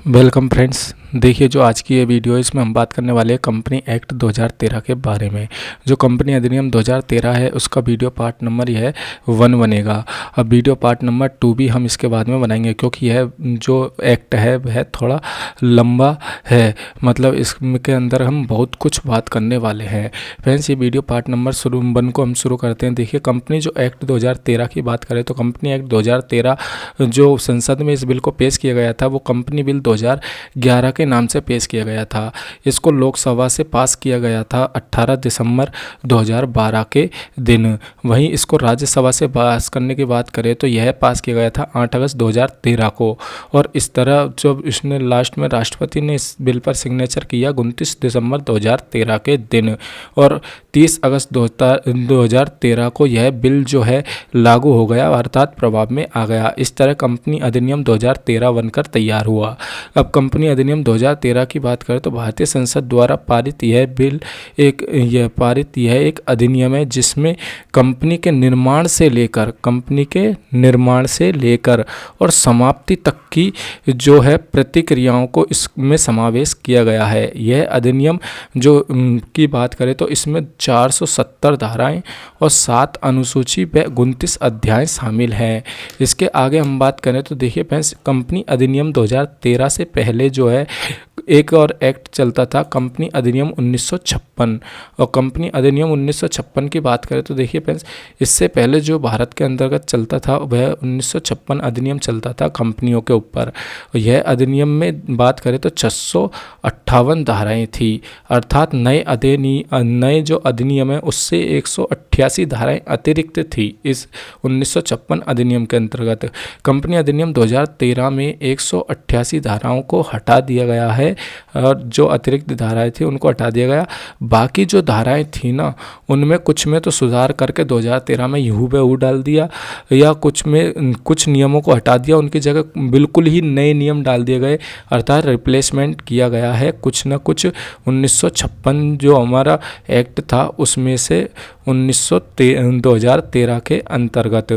Welcome friends. देखिए, जो आज की ये वीडियो है इसमें हम बात करने वाले हैं कंपनी एक्ट 2013 के बारे में। जो कंपनी अधिनियम 2013 है उसका वीडियो पार्ट नंबर यह 1 बनेगा। अब वीडियो पार्ट नंबर 2 भी हम इसके बाद में बनाएंगे, क्योंकि यह जो एक्ट है वह थोड़ा लंबा है। मतलब इसके अंदर हम बहुत कुछ बात करने वाले हैं। फ्रेंड्स, ये वीडियो पार्ट नंबर 1 को हम शुरू करते हैं। देखिए, कंपनी जो एक्ट 2013 की बात करें तो कंपनी एक्ट 2013 जो संसद में इस बिल को पेश किया गया था वो कंपनी बिल 2011 के नाम से पेश किया गया था। इसको लोकसभा से पास किया गया था 18 दिसंबर 2012 के दिन। वहीं इसको राज्यसभा से पास करने की बात करें तो यह पास किया गया था 8 अगस्त 2013 को। और इस तरह जब इसने लास्ट में राष्ट्रपति ने इस बिल पर सिग्नेचर किया 29 दिसंबर 2013 के दिन, और 30 अगस्त 2013 को यह बिल जो है लागू हो गया, अर्थात प्रभाव में आ गया। इस तरह कंपनी अधिनियम 2013 बनकर तैयार हुआ। अब कंपनी अधिनियम 2013 की बात करें तो भारतीय संसद द्वारा पारित यह एक अधिनियम है जिसमें कंपनी के निर्माण से लेकर और समाप्ति तक की जो है प्रतिक्रियाओं को इसमें समावेश किया गया है। यह अधिनियम जो की बात करें तो इसमें 470 धाराएं और 7 अनुसूची व 29 अध्याय शामिल हैं। इसके आगे हम बात करें तो देखिए फ्रेंड्स, कंपनी अधिनियम 2013 से पहले जो है एक और एक्ट चलता था, कंपनी अधिनियम 1956। और कंपनी अधिनियम 1956 की बात करें तो देखिए फ्रेंड्स, इससे पहले जो भारत के अंतर्गत चलता था वह 1956 अधिनियम चलता था कंपनियों के ऊपर। यह अधिनियम में बात करें तो 658 धाराएं थी, अर्थात नए जो अधिनियम है उससे 188 धाराएं अतिरिक्त थी इस 1956 अधिनियम के अंतर्गत। कंपनी अधिनियम 2013 में 188 धाराओं को हटा दिया गया है, और जो अतिरिक्त धाराएं थी उनको हटा दिया गया। बाकी जो धाराएं थी ना, उनमें कुछ में तो सुधार करके 2013 में यूं बहू डाल दिया, या कुछ में कुछ नियमों को हटा दिया, उनकी जगह बिल्कुल ही नए नियम डाल दिए गए, अर्थात रिप्लेसमेंट किया गया है कुछ न कुछ 1956 जो हमारा एक्ट था उसमें से 2013 के अंतर्गत।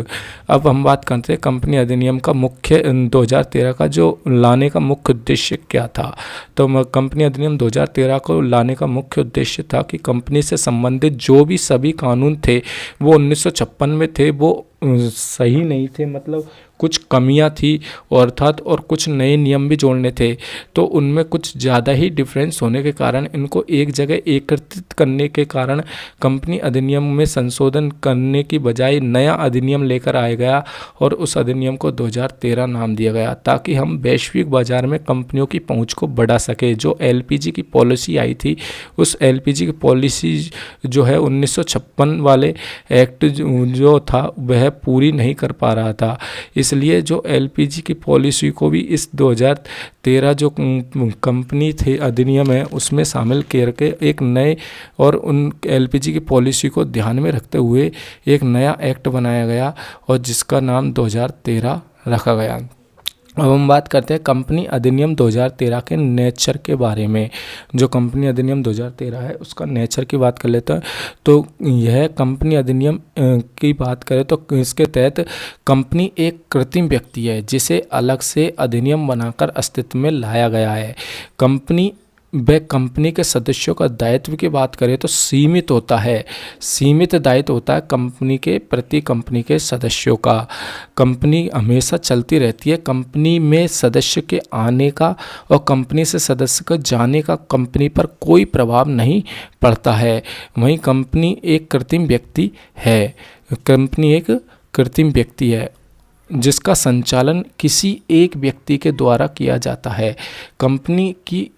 अब हम बात करते हैं कंपनी अधिनियम का मुख्य 2013 का जो लाने का मुख्य उद्देश्य क्या था। तो कंपनी अधिनियम 2013 को लाने का मुख्य उद्देश्य था कि कंपनी से संबंधित जो भी सभी कानून थे वो 1956 में थे, वो सही नहीं थे, मतलब कुछ कमियां थी अर्थात, और कुछ नए नियम भी जोड़ने थे। तो उनमें कुछ ज़्यादा ही डिफरेंस होने के कारण इनको एक जगह एकत्रित करने के कारण कंपनी अधिनियम में संशोधन करने की बजाय नया अधिनियम लेकर आया गया, और उस अधिनियम को 2013 नाम दिया गया, ताकि हम वैश्विक बाजार में कंपनियों की पहुंच को बढ़ा सके। जो एलपीजी की पॉलिसी आई थी, उस एलपीजी की पॉलिसी जो है 1956 वाले एक्ट जो था वह पूरी नहीं कर पा रहा था। इसलिए जो एलपीजी की पॉलिसी को भी इस 2013 जो कंपनी थे अधिनियम है उसमें शामिल करके एक नए और उन एलपीजी की पॉलिसी को ध्यान में रखते हुए एक नया एक्ट बनाया गया, और जिसका नाम 2013 रखा गया। अब हम बात करते हैं कंपनी अधिनियम 2013 के नेचर के बारे में। जो कंपनी अधिनियम 2013 है उसका नेचर की बात कर लेते हैं। तो यह कंपनी अधिनियम की बात करें तो इसके तहत कंपनी एक कृत्रिम व्यक्ति है जिसे अलग से अधिनियम बनाकर अस्तित्व में लाया गया है। कंपनी के सदस्यों का दायित्व की बात करें तो सीमित दायित्व होता है कंपनी के प्रति कंपनी के सदस्यों का। कंपनी हमेशा चलती रहती है, कंपनी में सदस्य के आने का और कंपनी से सदस्य के जाने का कंपनी पर कोई प्रभाव नहीं पड़ता है। वहीं कंपनी एक कृत्रिम व्यक्ति है जिसका संचालन किसी एक व्यक्ति के द्वारा किया जाता है। कंपनी की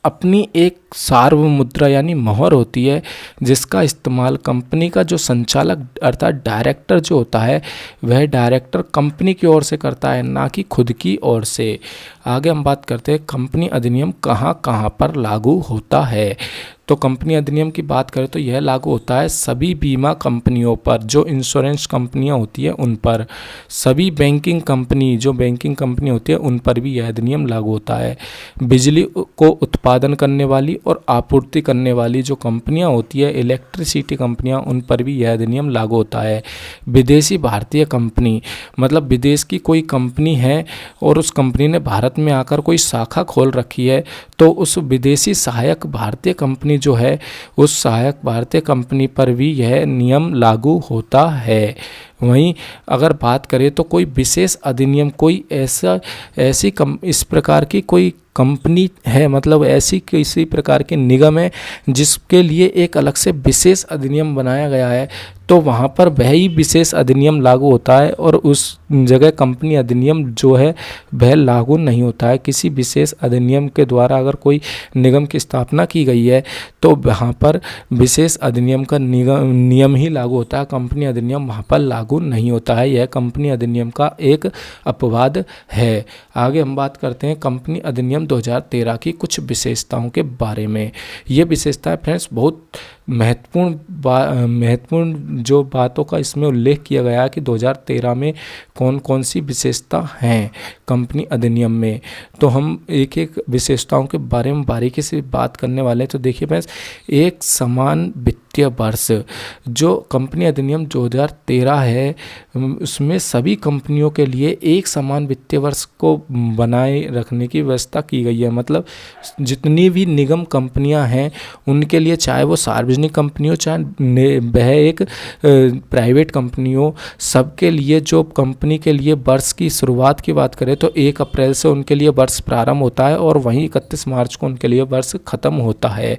अपनी एक सार्वभौम मुद्रा यानी मोहर होती है, जिसका इस्तेमाल कंपनी का जो संचालक अर्थात डायरेक्टर जो होता है वह डायरेक्टर कंपनी की ओर से करता है, ना कि खुद की ओर से। आगे हम बात करते हैं कंपनी अधिनियम कहाँ कहाँ पर लागू होता है। तो कंपनी अधिनियम की बात करें तो यह लागू होता है सभी बीमा कंपनियों पर, जो इंश्योरेंस कंपनियां होती है उन पर, सभी बैंकिंग कंपनी, जो बैंकिंग कंपनी होती है उन पर भी यह अधिनियम लागू होता है। बिजली को उत्पादन करने वाली और आपूर्ति करने वाली जो कंपनियां होती है, इलेक्ट्रिसिटी कंपनियां, उन पर भी यह अधिनियम लागू होता है। विदेशी भारतीय कंपनी, मतलब विदेश की कोई कंपनी है और उस कंपनी ने भारत में आकर कोई शाखा खोल रखी है, तो उस विदेशी सहायक भारतीय कंपनी जो है, उस सहायक भारतीय कंपनी पर भी यह नियम लागू होता है। वहीं अगर बात करें तो कोई विशेष अधिनियम, कोई इस प्रकार की कोई कंपनी है, मतलब ऐसी किसी प्रकार के निगम है जिसके लिए एक अलग से विशेष अधिनियम बनाया गया है, तो वहाँ पर वह ही विशेष अधिनियम लागू होता है और उस जगह कंपनी अधिनियम जो है वह लागू नहीं होता है। किसी विशेष अधिनियम के द्वारा अगर कोई निगम की स्थापना की गई है तो वहाँ पर विशेष अधिनियम का नियम ही लागू होता है, कंपनी अधिनियम वहाँ पर लागू नहीं होता है। यह कंपनी अधिनियम का एक अपवाद है। आगे हम बात करते हैं कंपनी अधिनियम 2013 की कुछ विशेषताओं के बारे में। ये विशेषताएं फ्रेंड्स बहुत महत्वपूर्ण जो बातों का इसमें उल्लेख किया गया है कि 2013 में कौन कौन सी विशेषता हैं कंपनी अधिनियम में, तो हम एक एक विशेषताओं के बारे में बारीकी से बात करने वाले हैं। तो देखिए फ्रेंड्स, एक समान वित्तीय वर्ष, जो कंपनी अधिनियम 2013 है उसमें सभी कंपनियों के लिए एक समान वित्तीय वर्ष को बनाए रखने की व्यवस्था की गई है। मतलब जितनी भी निगम कंपनियां हैं उनके लिए, चाहे वो सार्वजनिक कंपनी हो चाहे वह एक प्राइवेट कंपनी हो, सबके लिए जो कंपनी के लिए वर्ष की शुरुआत की बात करें तो 1 अप्रैल से उनके लिए वर्ष प्रारंभ होता है और वहीं 31 मार्च को उनके लिए वर्ष खत्म होता है।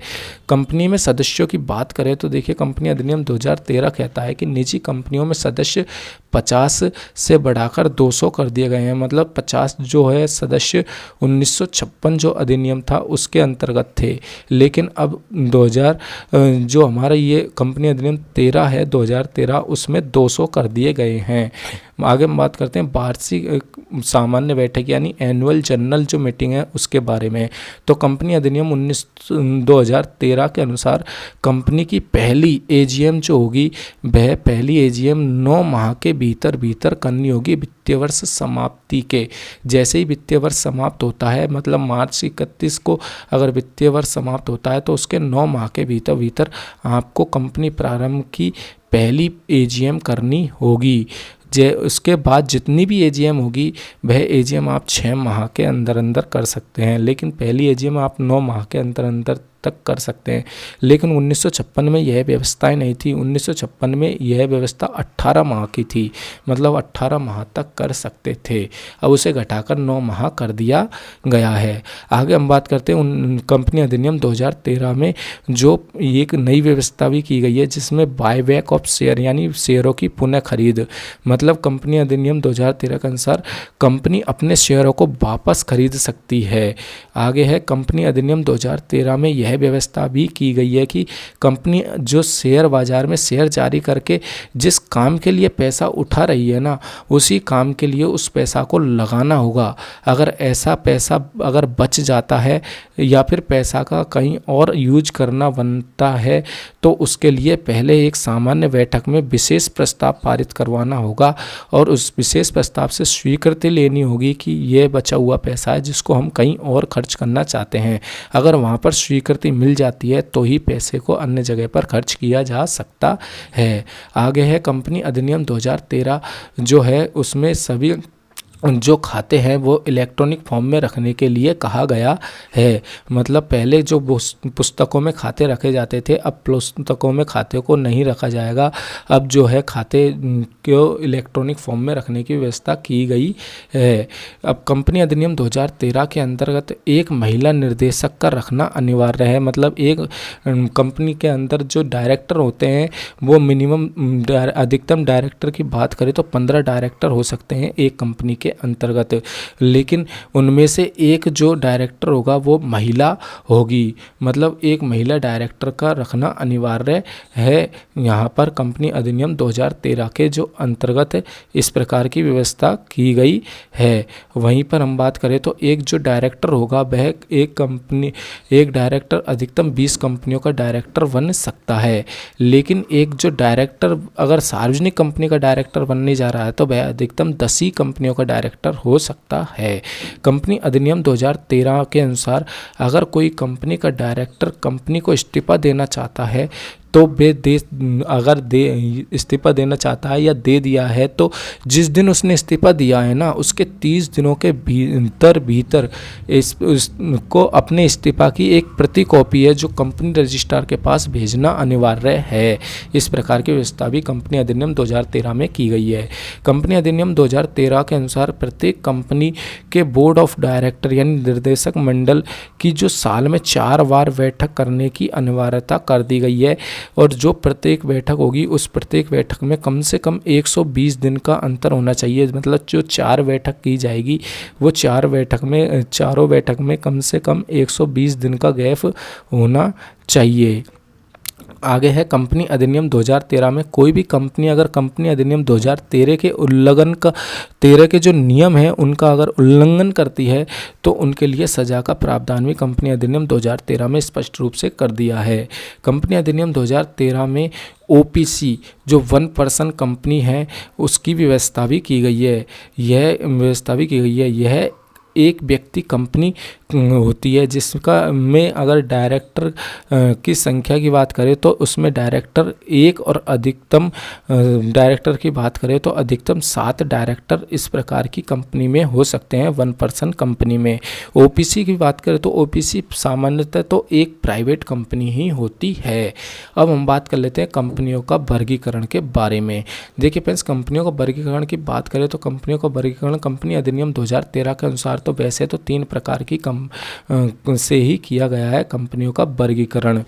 कंपनी में सदस्यों की बात करें तो देखिए कंपनी अधिनियम 2013 कहता है कि निजी कंपनियों में सदस्य 50 से बढ़ाकर 200 कर दिए गए हैं। मतलब 50 जो है सदस्य 1956 जो अधिनियम था उसके अंतर्गत थे, लेकिन अब 2000 जो हमारा ये कंपनी अधिनियम 13 है 2013 उसमें 200 कर दिए गए हैं। आगे हम बात करते हैं वार्षिक सामान्य बैठक यानी एनुअल जनरल जो मीटिंग है उसके बारे में। तो कंपनी अधिनियम 2013 के अनुसार कंपनी की पहली एजीएम जो होगी वह पहली एजीएम 9 माह के भीतर करनी होगी वित्तीय वर्ष समाप्ति के। जैसे ही वित्तीय वर्ष समाप्त होता है, मतलब मार्च 31 को अगर वित्तीय वर्ष समाप्त होता है तो उसके 9 माह के भीतर आपको कंपनी प्रारंभ की पहली एजीएम करनी होगी। उसके बाद जितनी भी एजीएम होगी वह एजीएम आप 6 माह के अंदर कर सकते हैं, लेकिन पहली एजीएम आप 9 माह के अंदर तक कर सकते हैं। लेकिन 1956 में यह व्यवस्थाएं नहीं थी। 1956 में यह व्यवस्था 18 माह की थी, मतलब 18 माह तक कर सकते थे। अब उसे घटाकर 9 माह कर दिया गया है। आगे हम बात करते हैं कंपनी अधिनियम 2013 में जो एक नई व्यवस्था भी की गई है जिसमें बायबैक ऑफ शेयर यानी शेयरों की पुनः खरीद। मतलब कंपनी अधिनियम 2013 के अनुसार कंपनी अपने शेयरों को वापस खरीद सकती है। आगे है कंपनी अधिनियम 2013 में यह व्यवस्था भी की गई है कि कंपनी जो शेयर बाजार में शेयर जारी करके जिस काम के लिए पैसा उठा रही है ना, उसी काम के लिए उस पैसा को लगाना होगा। अगर ऐसा पैसा अगर बच जाता है या फिर पैसा का कहीं और यूज करना बनता है तो उसके लिए पहले एक सामान्य बैठक में विशेष प्रस्ताव पारित करवाना होगा और उस विशेष प्रस्ताव से स्वीकृति लेनी होगी कि ये बचा हुआ पैसा है जिसको हम कहीं और खर्च करना चाहते हैं। अगर वहाँ पर स्वीकृति मिल जाती है तो ही पैसे को अन्य जगह पर खर्च किया जा सकता है। आगे है कंपनी अधिनियम 2013 जो है उसमें सभी जो खाते हैं वो इलेक्ट्रॉनिक फॉर्म में रखने के लिए कहा गया है। मतलब पहले जो पुस्तकों में खाते रखे जाते थे अब पुस्तकों में खाते को नहीं रखा जाएगा। अब जो है खाते को इलेक्ट्रॉनिक फॉर्म में रखने की व्यवस्था की गई है। अब कंपनी अधिनियम 2013 के अंतर्गत एक महिला निर्देशक का रखना अनिवार्य है। मतलब एक कंपनी के अंदर जो डायरेक्टर होते हैं वो मिनिमम अधिकतम डायरेक्टर की बात करें तो 15 डायरेक्टर हो सकते हैं एक कंपनी के अंतर्गत, लेकिन उनमें से एक जो डायरेक्टर होगा वो महिला होगी, मतलब एक महिला डायरेक्टर का रखना अनिवार्य है। यहाँ पर कंपनी अधिनियम 2013 के जो अंतर्गत इस प्रकार की व्यवस्था की गई है। वहीं पर हम बात करें तो एक जो डायरेक्टर होगा वह एक डायरेक्टर अधिकतम 20 कंपनियों का डायरेक्टर बन सकता है, लेकिन एक जो डायरेक्टर अगर सार्वजनिक कंपनी का डायरेक्टर बनने जा रहा है तो वह अधिकतम 10 ही कंपनियों का डायरेक्टर हो सकता है। कंपनी अधिनियम 2013 के अनुसार अगर कोई कंपनी का डायरेक्टर कंपनी को इस्तीफा देना चाहता है तो वे इस्तीफा देना चाहता है या दे दिया है तो जिस दिन उसने इस्तीफा दिया है ना उसके 30 दिनों के भीतर उसको अपने इस्तीफा की एक प्रति कॉपी है जो कंपनी रजिस्ट्रार के पास भेजना अनिवार्य है। इस प्रकार की व्यवस्था भी कंपनी अधिनियम 2013 में की गई है। कंपनी अधिनियम 2013 के अनुसार प्रत्येक कंपनी के बोर्ड ऑफ डायरेक्टर यानी निर्देशक मंडल की जो साल में 4 बार बैठक करने की अनिवार्यता कर दी गई है, और जो प्रत्येक बैठक होगी उस प्रत्येक बैठक में कम से कम 120 दिन का अंतर होना चाहिए। मतलब जो 4 बैठक की जाएगी वो चारों बैठक में कम से कम 120 दिन का गैप होना चाहिए। आगे है कंपनी अधिनियम 2013 में कोई भी कंपनी अगर कंपनी अधिनियम 2013 के उल्लंघन का 13 के जो नियम है उनका अगर उल्लंघन करती है तो उनके लिए सजा का प्रावधान भी कंपनी अधिनियम 2013 में स्पष्ट रूप से कर दिया है। कंपनी अधिनियम 2013 में ओपीसी जो 1 पर्सन कंपनी है उसकी व्यवस्था भी की गई है। यह एक व्यक्ति कंपनी होती है जिसका में अगर डायरेक्टर की संख्या की बात करें तो उसमें डायरेक्टर एक और अधिकतम डायरेक्टर की बात करें तो अधिकतम 7 डायरेक्टर इस प्रकार की कंपनी में हो सकते हैं 1 पर्सन कंपनी में। ओपीसी की बात करें तो ओपीसी सामान्यतः तो एक प्राइवेट कंपनी ही होती है। अब हम बात कर लेते हैं कंपनियों का वर्गीकरण के बारे में। देखिए फ्रेंड्स, कंपनियों का वर्गीकरण की बात करें तो कंपनियों का वर्गीकरण कंपनी अधिनियम 2013 के अनुसार तो वैसे तो 3 प्रकार की से ही किया गया है कंपनियों का वर्गीकरण,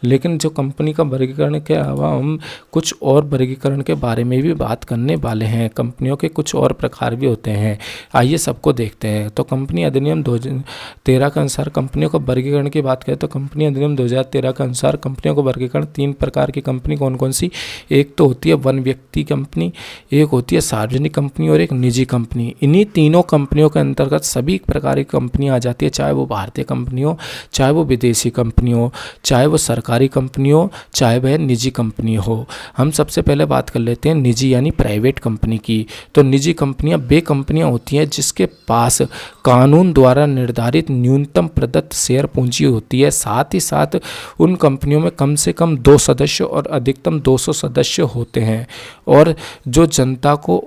लेकिन जो कंपनी का वर्गीकरण के अलावा हम कुछ और वर्गीकरण के बारे में भी बात करने वाले हैं। कंपनियों के कुछ और प्रकार भी होते हैं, आइए सबको देखते हैं। तो कंपनी अधिनियम 2013 के अनुसार कंपनियों का वर्गीकरण की बात करें तो कंपनी अधिनियम 2013 के अनुसार कंपनियों का वर्गीकरण 3 प्रकार की कंपनी कौन कौन सी, एक तो होती है 1 व्यक्ति कंपनी, एक होती है सार्वजनिक कंपनी और एक निजी कंपनी। इन्हीं तीनों कंपनियों के अंतर्गत सभी प्रकार की कंपनी आ जाती है, चाहे वो भारतीय कंपनी हो, चाहे वो विदेशी कंपनी हो, चाहे वो सरकारी कंपनी हो, चाहे वह निजी कंपनी हो। हम सबसे पहले बात कर लेते हैं निजी यानी प्राइवेट कंपनी की। तो निजी कंपनियां वे कंपनियां होती हैं जिसके पास कानून द्वारा निर्धारित न्यूनतम प्रदत्त शेयर पूंजी होती है, साथ ही साथ उन कंपनियों में कम से कम 2 सदस्य और अधिकतम 200 सदस्य होते हैं, और जो जनता को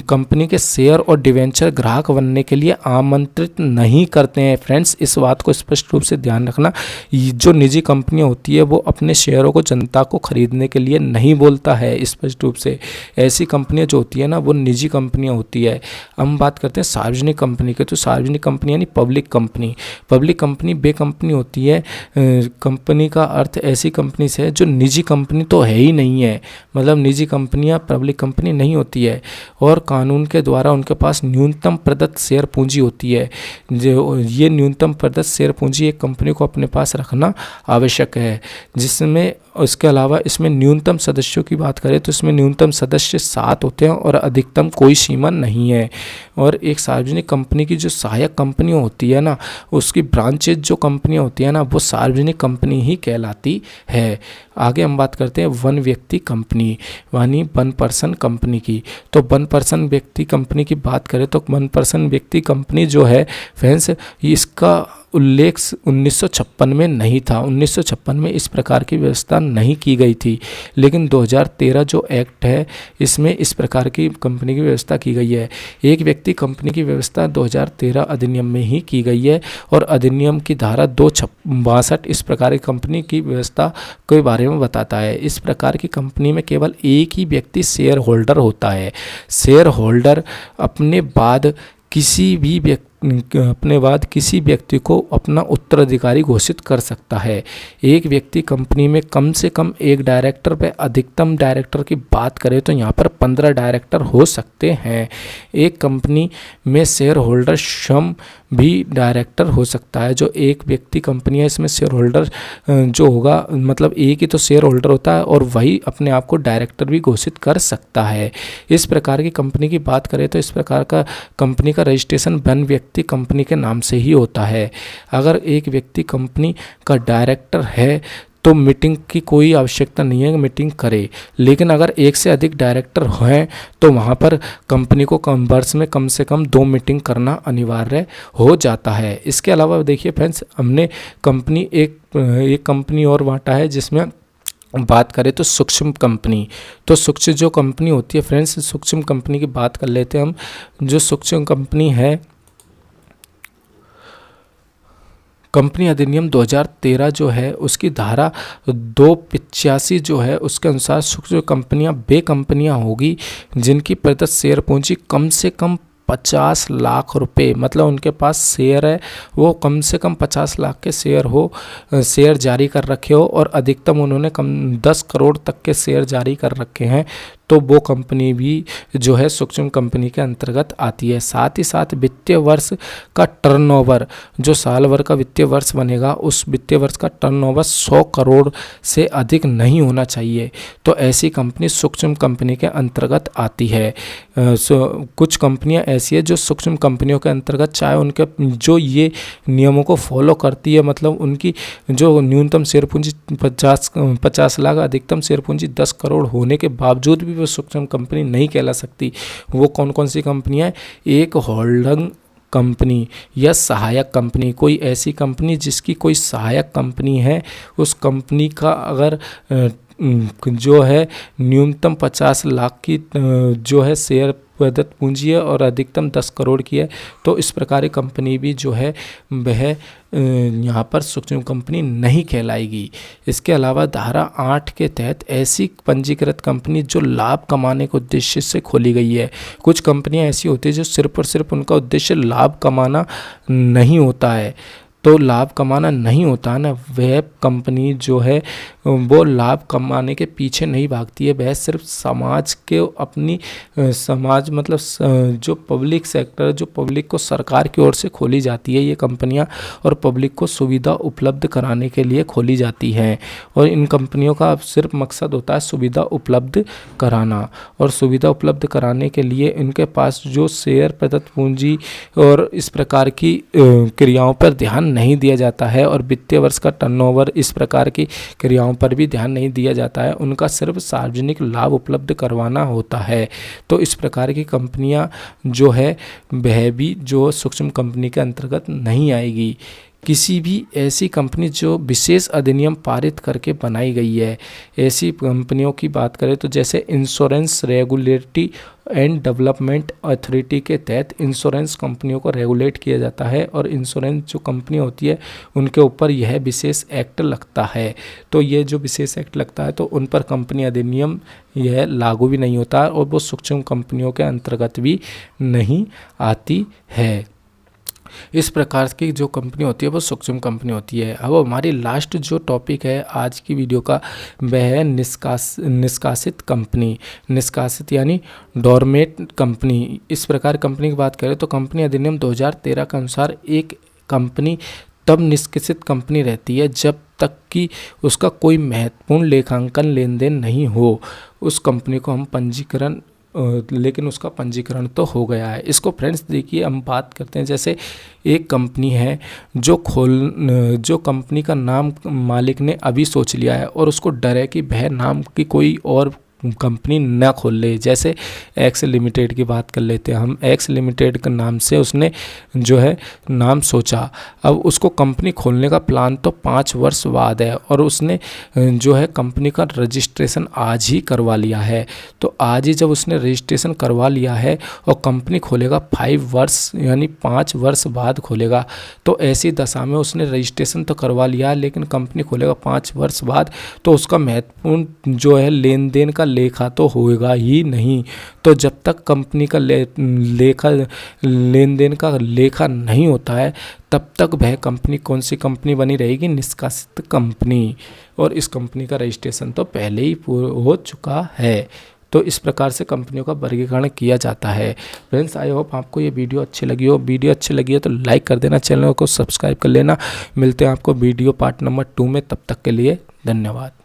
कंपनी के शेयर और डिवेंचर ग्राहक बनने के लिए आमंत्रित नहीं करते हैं। फ्रेंड्स, इस बात को स्पष्ट रूप से ध्यान रखना, जो निजी कंपनियां होती है वो अपने शेयरों को जनता को खरीदने के लिए नहीं बोलता है स्पष्ट रूप से। ऐसी कंपनियां जो होती है ना वो निजी कंपनियां होती है। हम बात करते हैं सार्वजनिक कंपनी के, तो सार्वजनिक कंपनी यानी पब्लिक कंपनी। पब्लिक कंपनी वे कंपनी होती है, कंपनी का अर्थ ऐसी कंपनी से है जो निजी कंपनी तो है ही नहीं है, मतलब निजी कंपनियां पब्लिक कंपनी नहीं होती है, और कानून के द्वारा उनके पास न्यूनतम प्रदत्त शेयर पूंजी होती है। जो ये न्यूनतम प्रदत्त शेयर पूंजी एक कंपनी को अपने पास रखना आवश्यक है, जिसमें उसके अलावा इसमें न्यूनतम सदस्यों की बात करें तो इसमें न्यूनतम सदस्य 7 होते हैं और अधिकतम कोई सीमा नहीं है। और एक सार्वजनिक कंपनी की जो सहायक कंपनी होती है ना, उसकी ब्रांचेज जो कंपनियां होती है ना वो सार्वजनिक कंपनी ही कहलाती है। आगे हम बात करते हैं 1 व्यक्ति कंपनी यानी 1 पर्सन कंपनी की। तो 1 पर्सन व्यक्ति कंपनी की बात करें तो 1 पर्सन व्यक्ति कंपनी जो है फ्रेंड्स, इसका उल्लेख 1956 में नहीं था। 1956 में इस प्रकार की व्यवस्था नहीं की गई थी, लेकिन 2013 जो एक्ट है इसमें इस प्रकार की कंपनी की व्यवस्था की गई है। एक व्यक्ति कंपनी की व्यवस्था 2013 अधिनियम में ही की गई है, और अधिनियम की धारा 262 इस प्रकार की कंपनी की व्यवस्था के बारे में बताता है। इस प्रकार की कंपनी में केवल एक ही व्यक्ति शेयर होल्डर होता है। शेयर होल्डर अपने बाद किसी भी व्यक्ति अपने बाद किसी व्यक्ति को अपना उत्तराधिकारी घोषित कर सकता है। एक व्यक्ति कंपनी में कम से कम एक डायरेक्टर व अधिकतम डायरेक्टर की बात करें तो यहाँ पर 15 डायरेक्टर हो सकते हैं। एक कंपनी में शेयर होल्डर सम भी डायरेक्टर हो सकता है। जो एक व्यक्ति कंपनी है इसमें शेयर होल्डर जो होगा, मतलब एक ही तो शेयर होल्डर होता है और वही अपने आप को डायरेक्टर भी घोषित कर सकता है। इस प्रकार की कंपनी की बात करें तो इस प्रकार का कंपनी का रजिस्ट्रेशन वन व्यक्ति कंपनी के नाम से ही होता है। अगर एक व्यक्ति कंपनी का डायरेक्टर है तो मीटिंग की कोई आवश्यकता नहीं है कि मीटिंग करे, लेकिन अगर एक से अधिक डायरेक्टर हैं तो वहाँ पर कंपनी को वर्ष में कम से कम 2 मीटिंग करना अनिवार्य हो जाता है। इसके अलावा देखिए फ्रेंड्स, हमने कंपनी एक कंपनी और बांटा है जिसमें बात करें तो सूक्ष्म कंपनी। तो सूक्ष्म जो कंपनी होती है फ्रेंड्स, सूक्ष्म कंपनी की बात कर लेते हैं हम। जो सूक्ष्म कंपनी है, कंपनी अधिनियम 2013 जो है उसकी धारा 285 जो है उसके अनुसार सूक्ष्म कंपनियां वे कंपनियां होगी जिनकी प्रदत्त शेयर पूंजी कम से कम 50 लाख रुपए, मतलब उनके पास शेयर है वो कम से कम 50 लाख के शेयर जारी कर रखे हो और अधिकतम उन्होंने 10 करोड़ तक के शेयर जारी कर रखे हैं, तो वो कंपनी भी जो है सूक्ष्म कंपनी के अंतर्गत आती है। साथ ही साथ वित्तीय वर्ष का टर्नओवर, जो साल भर का वित्तीय वर्ष बनेगा उस वित्तीय वर्ष का टर्नओवर 100 करोड़ से अधिक नहीं होना चाहिए, तो ऐसी कंपनी सूक्ष्म कंपनी के अंतर्गत आती है। कुछ कंपनियां ऐसी है जो सूक्ष्म कंपनियों के अंतर्गत, चाहे उनके जो ये नियमों को फॉलो करती है, मतलब उनकी जो न्यूनतम शेयर पूंजी 50 लाख, अधिकतम शेयर पूंजी 10 करोड़ होने के बावजूद भी वो सूक्ष्म कंपनी नहीं कहला सकती। वो कौन कौन सी कंपनियां हैं? एक होल्डिंग कंपनी या सहायक कंपनी, कोई ऐसी कंपनी जिसकी कोई सहायक कंपनी है, उस कंपनी का अगर जो है न्यूनतम 50 लाख की जो है शेयर प्रदत्त पूंजी है और अधिकतम 10 करोड़ की है, तो इस प्रकार की कंपनी भी जो है वह यहाँ पर सूक्ष्म कंपनी नहीं कहलाएगी। इसके अलावा धारा 8 के तहत ऐसी पंजीकृत कंपनी जो लाभ कमाने के उद्देश्य से खोली गई है। कुछ कंपनियाँ ऐसी होती है जो सिर्फ और सिर्फ उनका उद्देश्य लाभ कमाना नहीं होता है, तो लाभ कमाना नहीं होता ना, वह कंपनी जो है वो लाभ कमाने के पीछे नहीं भागती है, वह सिर्फ समाज के अपनी समाज मतलब जो पब्लिक सेक्टर, जो पब्लिक को सरकार की ओर से खोली जाती है ये कंपनियां, और पब्लिक को सुविधा उपलब्ध कराने के लिए खोली जाती हैं। और इन कंपनियों का सिर्फ मकसद होता है सुविधा उपलब्ध कराना, और सुविधा उपलब्ध कराने के लिए इनके पास जो शेयर प्रदत्त पूंजी और इस प्रकार की क्रियाओं पर ध्यान नहीं दिया जाता है, और वित्तीय वर्ष का टर्नओवर इस प्रकार की क्रियाओं पर भी ध्यान नहीं दिया जाता है, उनका सिर्फ सार्वजनिक लाभ उपलब्ध करवाना होता है। तो इस प्रकार की कंपनियां जो है वह भी जो सूक्ष्म कंपनी के अंतर्गत नहीं आएगी। किसी भी ऐसी कंपनी जो विशेष अधिनियम पारित करके बनाई गई है, ऐसी कंपनियों की बात करें तो जैसे insurance regulatory and development authority के तहत इंश्योरेंस कंपनियों को रेगुलेट किया जाता है, और इंश्योरेंस जो कंपनी होती है उनके ऊपर यह विशेष एक्ट लगता है। तो ये जो विशेष एक्ट लगता है तो उन पर कंपनी अधिनियम यह लागू भी नहीं होता और वो सूक्ष्म कंपनियों के अंतर्गत भी नहीं आती है। इस प्रकार की जो कंपनी होती है वो सूक्ष्म कंपनी होती है। अब हमारी लास्ट जो टॉपिक है आज की वीडियो का वह है निष्कासित कंपनी। निष्कासित यानी डोरमेट कंपनी। इस प्रकार कंपनी की बात करें तो कंपनी अधिनियम 2013 के अनुसार एक कंपनी तब निष्कासित कंपनी रहती है जब तक कि उसका कोई महत्वपूर्ण लेखांकन लेन देन नहीं हो। उस कंपनी को हम पंजीकरण लेकिन उसका पंजीकरण तो हो गया है। इसको फ्रेंड्स देखिए हम बात करते हैं, जैसे एक कंपनी है जो कंपनी का नाम मालिक ने अभी सोच लिया है और उसको डर है कि वह नाम की कोई और कंपनी न खोल ले। जैसे एक्स लिमिटेड की बात कर लेते हैं हम। एक्स लिमिटेड के नाम से उसने जो है नाम सोचा। अब उसको कंपनी खोलने का प्लान तो 5 वर्ष बाद है और उसने जो है कंपनी का रजिस्ट्रेशन आज ही करवा लिया है। तो आज ही जब उसने रजिस्ट्रेशन करवा लिया है और कंपनी खोलेगा 5 वर्ष यानी 5 वर्ष बाद खोलेगा, तो ऐसी दशा में उसने रजिस्ट्रेशन तो करवा लिया लेकिन कंपनी खोलेगा 5 वर्ष बाद, तो उसका महत्वपूर्ण जो है लेन देन का लेखा तो होगा ही नहीं। तो जब तक कंपनी का लेखा लेन देन का लेखा नहीं होता है तब तक वह कंपनी कौन सी कंपनी बनी रहेगी? निष्कासित कंपनी। और इस कंपनी का रजिस्ट्रेशन तो पहले ही हो चुका है। तो इस प्रकार से कंपनियों का वर्गीकरण किया जाता है। फ्रेंड्स, आई होप आपको ये वीडियो अच्छी लगी हो। वीडियो अच्छी लगी है तो लाइक कर देना, चैनल को सब्सक्राइब कर लेना। मिलते हैं आपको वीडियो पार्ट नंबर 2 में, तब तक के लिए धन्यवाद।